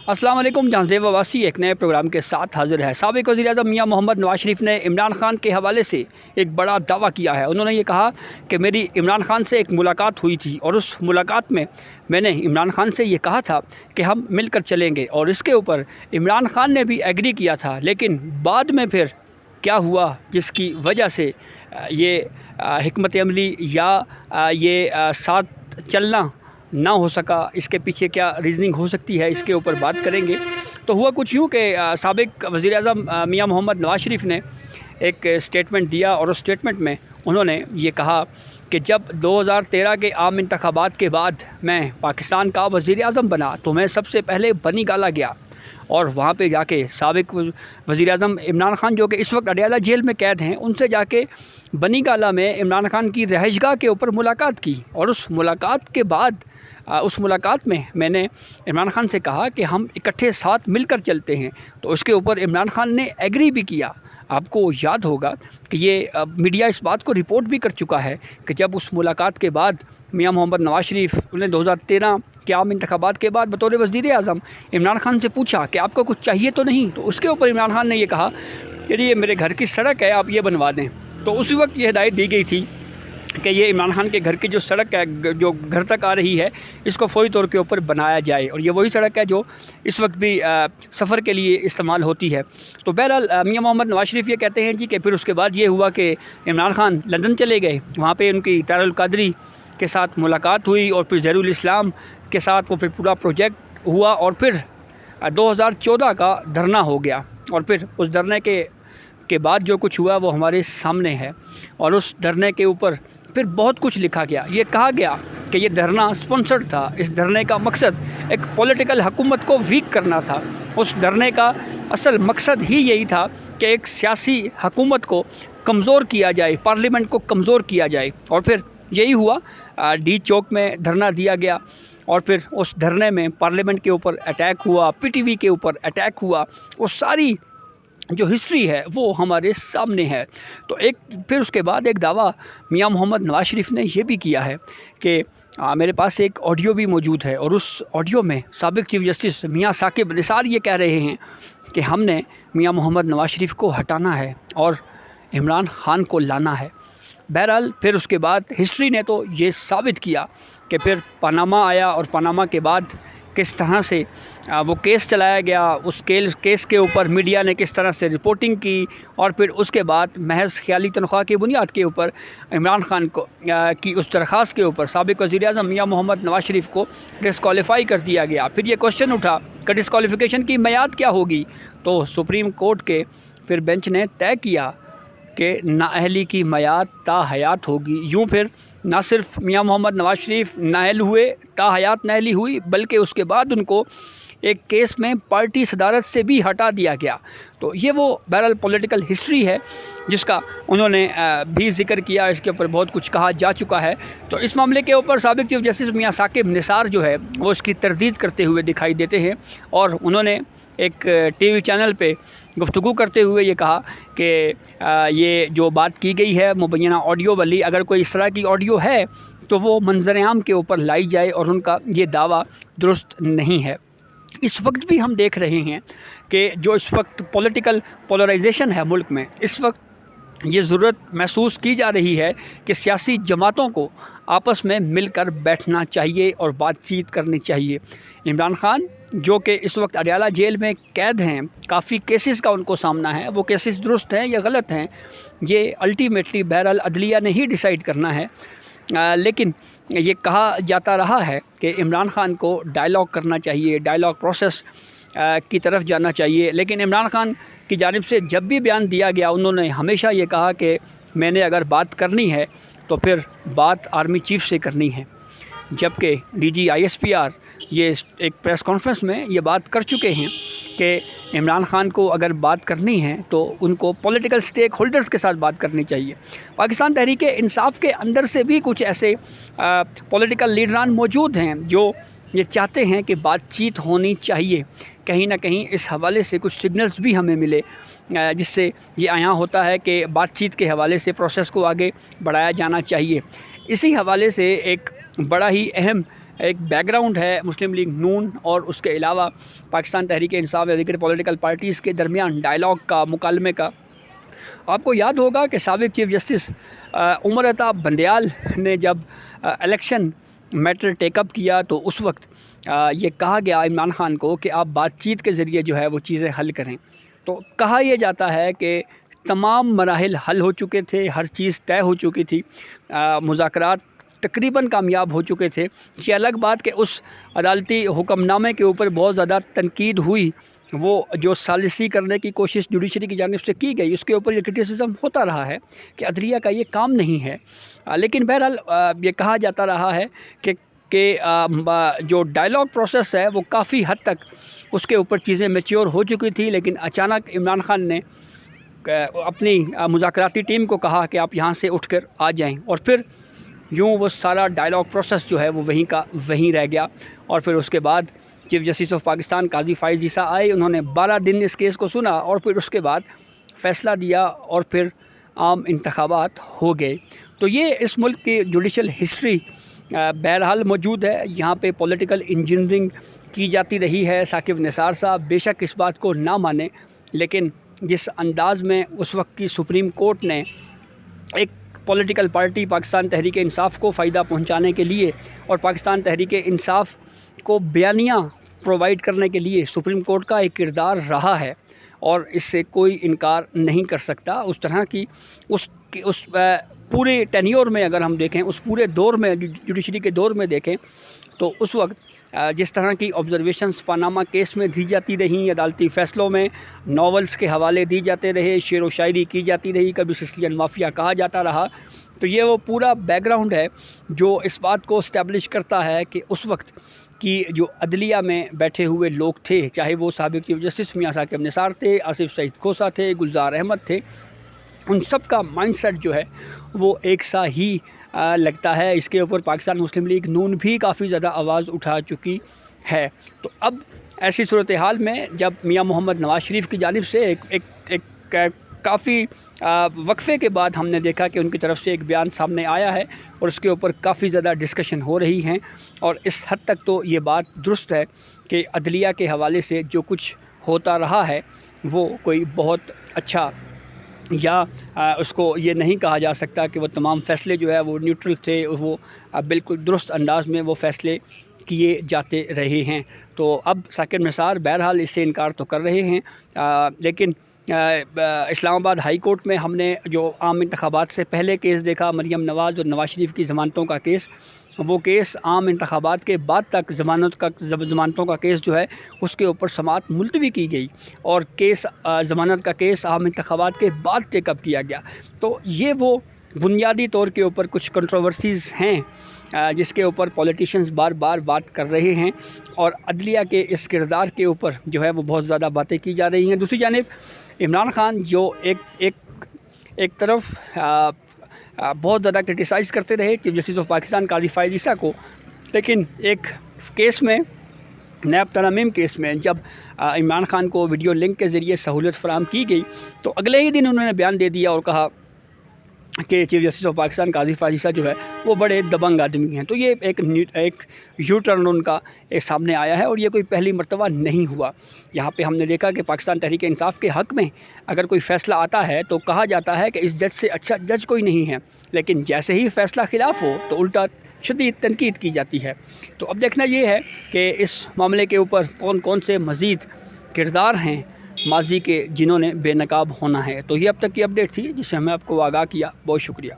अस्सलाम वालेकुम। जहांज़ेब वासी एक नए प्रोग्राम के साथ हाजिर है। साबिक़ वज़ीर-ए-आज़म मियां मोहम्मद नवाज़ शरीफ ने इमरान खान के हवाले से एक बड़ा दावा किया है। उन्होंने ये कहा कि मेरी इमरान खान से एक मुलाकात हुई थी और उस मुलाकात में मैंने इमरान खान से ये कहा था कि हम मिलकर चलेंगे और इसके ऊपर इमरान खान ने भी एग्री किया था। लेकिन बाद में फिर क्या हुआ जिसकी वजह से ये हिकमत अमली या ये साथ चलना ना हो सका, इसके पीछे क्या रीज़निंग हो सकती है, इसके ऊपर बात करेंगे। तो हुआ कुछ यूँ कि साबिक़ वज़ीर-ए-आज़म मियां मोहम्मद नवाज़ शरीफ ने एक स्टेटमेंट दिया और उस स्टेटमेंट में उन्होंने ये कहा कि जब 2013 के आम इंतखाबात के बाद मैं पाकिस्तान का वज़ीर-ए-आज़म बना तो मैं सबसे पहले बनी गाला गया और वहाँ पे जाके साबिक़ वज़ीर-ए-आज़म इमरान खान जो कि इस वक्त अडयाला जेल में कैद हैं, उनसे जाके बनी गाला में इमरान खान की रहायशगाह के ऊपर मुलाकात की। और उस मुलाकात के बाद उस मुलाकात में मैंने इमरान खान से कहा कि हम इकट्ठे साथ मिलकर चलते हैं। तो उसके ऊपर इमरान खान ने एग्री भी किया। आपको याद होगा कि ये मीडिया इस बात को रिपोर्ट भी कर चुका है कि जब उस मुलाकात के बाद मियां मोहम्मद नवाज़ शरीफ ने 2013 के आम इंतखाबात के बाद बतौर वज़ीर-ए-आज़म इमरान खान से पूछा कि आपको कुछ चाहिए तो नहीं। तो उसके ऊपर इमरान खान ने ये कहा कि ये मेरे घर की सड़क है, आप ये बनवा दें। तो उसी वक्त ये हिदायत दी गई थी कि ये इमरान खान के घर की जो सड़क है जो घर तक आ रही है, इसको फ़ौरी तौर के ऊपर बनाया जाए। और ये वही सड़क है जो इस वक्त भी सफ़र के लिए इस्तेमाल होती है। तो बहरहाल मियां मोहम्मद नवाज़ शरीफ ये कहते हैं जी कि फिर उसके बाद ये हुआ कि इमरान खान लंदन चले गए, वहाँ पर उनकी तारुल क़ादरी के साथ मुलाकात हुई और फिर ज़हरुल इस्लाम के साथ वो फिर पूरा प्रोजेक्ट हुआ और फिर 2014 का धरना हो गया। और फिर उस धरने के बाद जो कुछ हुआ वो हमारे सामने है। और उस धरने के ऊपर फिर बहुत कुछ लिखा गया। ये कहा गया कि ये धरना स्पॉन्सर्ड था। इस धरने का मकसद एक पॉलिटिकल हुकूमत को वीक करना था। उस धरने का असल मकसद ही यही था कि एक सियासी हुकूमत को कमज़ोर किया जाए, पार्लियामेंट को कमज़ोर किया जाए। और फिर यही हुआ, डी चौक में धरना दिया गया और फिर उस धरने में पार्लियामेंट के ऊपर अटैक हुआ, पीटीवी के ऊपर अटैक हुआ। वो सारी जो हिस्ट्री है वो हमारे सामने है। तो फिर उसके बाद एक दावा मियां मोहम्मद नवाज़ शरीफ ने यह भी किया है कि मेरे पास एक ऑडियो भी मौजूद है और उस ऑडियो में साबिक़ चीफ जस्टिस मियां साकिब निसार ये कह रहे हैं कि हमने मियां मोहम्मद नवाज़ शरीफ को हटाना है और इमरान खान को लाना है। बहरहाल फिर उसके बाद हिस्ट्री ने तो ये साबित किया कि फिर पनामा आया और पनामा के बाद किस तरह से वो केस चलाया गया, उस केस के ऊपर मीडिया ने किस तरह से रिपोर्टिंग की और फिर उसके बाद महज ख्याली तनख्वाह की बुनियाद के ऊपर इमरान खान को की उस दरख्वास्त के ऊपर साबिक़ वज़ीर-ए-आज़म मियां मोहम्मद नवाज़ शरीफ को डिस्क्वालीफाई कर दिया गया। फिर ये क्वेश्चन उठा कि डिस्क्वालीफिकेशन की मियाद क्या होगी। तो सुप्रीम कोर्ट के फिर बेंच ने तय किया कि नाअहली की मियाद ताहयात होगी। यूँ फिर ना सिर्फ मियां मोहम्मद नवाज़ शरीफ नाअहल हुए, ताहयात नाअहली हुई, बल्कि उसके बाद उनको एक केस में पार्टी सदारत से भी हटा दिया गया। तो ये वो बहरहाल पॉलिटिकल हिस्ट्री है जिसका उन्होंने भी ज़िक्र किया। इसके ऊपर बहुत कुछ कहा जा चुका है। तो इस मामले के ऊपर साबिक़ चीफ जस्टिस मियां साकिब निसार जो है वो इसकी तरदीद करते हुए दिखाई देते हैं और उन्होंने एक टीवी चैनल पे गुफ्तगू करते हुए ये कहा कि ये जो बात की गई है मुबैना ऑडियो वाली, अगर कोई इस तरह की ऑडियो है तो वो मंजर-ए-आम के ऊपर लाई जाए और उनका ये दावा दुरुस्त नहीं है। इस वक्त भी हम देख रहे हैं कि जो इस वक्त पॉलिटिकल पोलराइजेशन है मुल्क में, इस वक्त ये ज़रूरत महसूस की जा रही है कि सियासी जमातों को आपस में मिलकर बैठना चाहिए और बातचीत करनी चाहिए। इमरान खान जो कि इस वक्त अडयाला जेल में कैद हैं, काफ़ी केसेस का उनको सामना है, वो केसेस दुरुस्त हैं या गलत हैं ये अल्टीमेटली बहरहाल अदलिया ने ही डिसाइड करना है। लेकिन ये कहा जाता रहा है कि इमरान खान को डायलॉग करना चाहिए, डायलॉग प्रोसेस की तरफ जाना चाहिए। लेकिन इमरान खान की जानिब से जब भी बयान दिया गया उन्होंने हमेशा ये कहा कि मैंने अगर बात करनी है तो फिर बात आर्मी चीफ से करनी है। जबकि DG ISPR ये एक प्रेस कॉन्फ्रेंस में ये बात कर चुके हैं कि इमरान खान को अगर बात करनी है तो उनको पॉलिटिकल स्टेक होल्डर्स के साथ बात करनी चाहिए। पाकिस्तान तहरीक इंसाफ के अंदर से भी कुछ ऐसे पॉलिटिकल लीडरान मौजूद हैं जो ये चाहते हैं कि बातचीत होनी चाहिए। कहीं ना कहीं इस हवाले से कुछ सिग्नल्स भी हमें मिले जिससे ये आया होता है कि बातचीत के हवाले से प्रोसेस को आगे बढ़ाया जाना चाहिए। इसी हवाले से एक बड़ा ही अहम एक बैकग्राउंड है मुस्लिम लीग नून और उसके अलावा पाकिस्तान तहरीक इंसाफ या दीगर पॉलिटिकल पार्टीज़ के दरमियान डायलॉग का, मुकालमे का। आपको याद होगा कि साबिक़ चीफ जस्टिस उमर अता बंदयाल ने जब इलेक्शन मैटर टेकअप किया तो उस वक्त ये कहा गया इमरान खान को कि आप बातचीत के ज़रिए जो है वो चीज़ें हल करें। तो कहा यह जाता है कि तमाम मराहिल हल हो चुके थे, हर चीज़ तय हो चुकी थी, मुज़ाकरात तकरीबन कामयाब हो चुके थे। ये अलग बात कि उस अदालती हुक्मनामे के ऊपर बहुत ज़्यादा तनकीद हुई, वो जो सालिसी करने की कोशिश जुडिशरी की जानिब से की गई उसके ऊपर ये क्रिटिसिज्म होता रहा है कि अदलिया का ये काम नहीं है। लेकिन बहरहाल ये कहा जाता रहा है कि जो डायलॉग प्रोसेस है वो काफ़ी हद तक उसके ऊपर चीज़ें मैच्योर हो चुकी थी, लेकिन अचानक इमरान खान ने अपनी मुज़ाकराती टीम को कहा कि आप यहाँ से उठकर आ जाएं, और फिर यूँ वो सारा डायलॉग प्रोसेस जो है वो वहीं का वहीं रह गया। और फिर उसके बाद चीफ जस्टिस ऑफ पाकिस्तान काजी फ़ाइज़ ईसा आए, उन्होंने 12 दिन इस केस को सुना और फिर उसके बाद फ़ैसला दिया और फिर आम इंतखाबात हो गए। तो ये इस मुल्क की जुडिशल हिस्ट्री बहरहाल मौजूद है। यहाँ पे पॉलिटिकल इंजीनियरिंग की जाती रही है। साकिब निसार साहब बेशक इस बात को ना माने, लेकिन जिस अंदाज़ में उस वक्त की सुप्रीम कोर्ट ने एक पॉलिटिकल पार्टी पाकिस्तान तहरीक इंसाफ को फ़ायदा पहुँचाने के लिए और पाकिस्तान तहरीक इंसाफ को बयानिया प्रोवाइड करने के लिए सुप्रीम कोर्ट का एक किरदार रहा है और इससे कोई इनकार नहीं कर सकता। उस तरह की उस पूरे टेन्योर में अगर हम देखें, उस पूरे दौर में, जुडिशरी के दौर में देखें, तो उस वक्त जिस तरह की ऑब्जर्वेशंस पनामा केस में दी जाती रहीं, अदालती फ़ैसलों में नॉवेल्स के हवाले दी जाते रहे, शेर व शायरी की जाती रही, कभी सिसिलियन माफिया कहा जाता रहा। तो ये वो पूरा बैकग्राउंड है जो इस बात को इस्टेब्लिश करता है कि उस वक्त कि जो अदलिया में बैठे हुए लोग थे, चाहे वो साबिक़ चीफ जस्टिस मियां साकिब निसार थे, आसिफ सईद खोसा थे, गुलजार अहमद थे, उन सब का माइंडसेट जो है वो एक सा ही लगता है। इसके ऊपर पाकिस्तान मुस्लिम लीग नून भी काफ़ी ज़्यादा आवाज़ उठा चुकी है। तो अब ऐसी सूरत हाल में जब मियां मोहम्मद नवाज़ शरीफ की जानिब से एक काफ़ी वक्फ़े के बाद हमने देखा कि उनकी तरफ से एक बयान सामने आया है और उसके ऊपर काफ़ी ज़्यादा डिस्कशन हो रही हैं, और इस हद तक तो ये बात दुरुस्त है कि अदलिया के हवाले से जो कुछ होता रहा है वो कोई बहुत अच्छा या उसको ये नहीं कहा जा सकता कि वो तमाम फ़ैसले जो है वो न्यूट्रल थे, वो बिल्कुल दुरुस्त अंदाज में वो फ़ैसले किए जाते रहे हैं। तो अब साकिब निसार बहरहाल इससे इनकार तो कर रहे हैं, लेकिन इस्लामाबाद हाई कोर्ट में हमने जो आम इंतखाबात से पहले केस देखा, मरियम नवाज़ और नवाज़ शरीफ की ज़मानतों का केस, वो केस आम इंतखाबात के बाद तक ज़मानतों का केस जो है उसके ऊपर समाअत मुलतवी की गई और केस ज़मानत का केस आम इंतखाबात के बाद टेकअप किया गया। तो ये वो बुनियादी तौर के ऊपर कुछ कंट्रोवर्सीज़ हैं जिसके ऊपर पॉलिटिशियंस बार बार बात कर रहे हैं और अदलिया के इस किरदार के ऊपर जो है वो बहुत ज़्यादा बातें की जा रही हैं। दूसरी जानिब इमरान खान जो एक तरफ बहुत ज़्यादा क्रिटिसाइज़ करते रहे चीफ जस्टिस ऑफ पाकिस्तान काजी फ़ाइज़ ईसा को, लेकिन एक केस में, नैब तरमीम केस में, जब इमरान खान को वीडियो लिंक के ज़रिए सहूलत फ़राहम की गई तो अगले ही दिन उन्होंने बयान दे दिया और कहा कि चीफ जस्टिस ऑफ पाकिस्तान काजी फ़ाइज़ ईसा जो है वो बड़े दबंग आदमी हैं। तो ये एक यू टर्न उनका एक सामने आया है और ये कोई पहली मर्तबा नहीं हुआ। यहाँ पे हमने देखा कि पाकिस्तान तहरीक इंसाफ के हक़ में अगर कोई फ़ैसला आता है तो कहा जाता है कि इस जज से अच्छा जज कोई नहीं है, लेकिन जैसे ही फ़ैसला ख़िलाफ़ हो तो उल्टा शदीद तनकीद की जाती है। तो अब देखना ये है कि इस मामले के ऊपर कौन कौन से मज़ीद किरदार हैं माजी के जिन्होंने बेनकाब होना है। तो ये अब तक की अपडेट थी जिससे हमें आपको आगाह किया। बहुत शुक्रिया।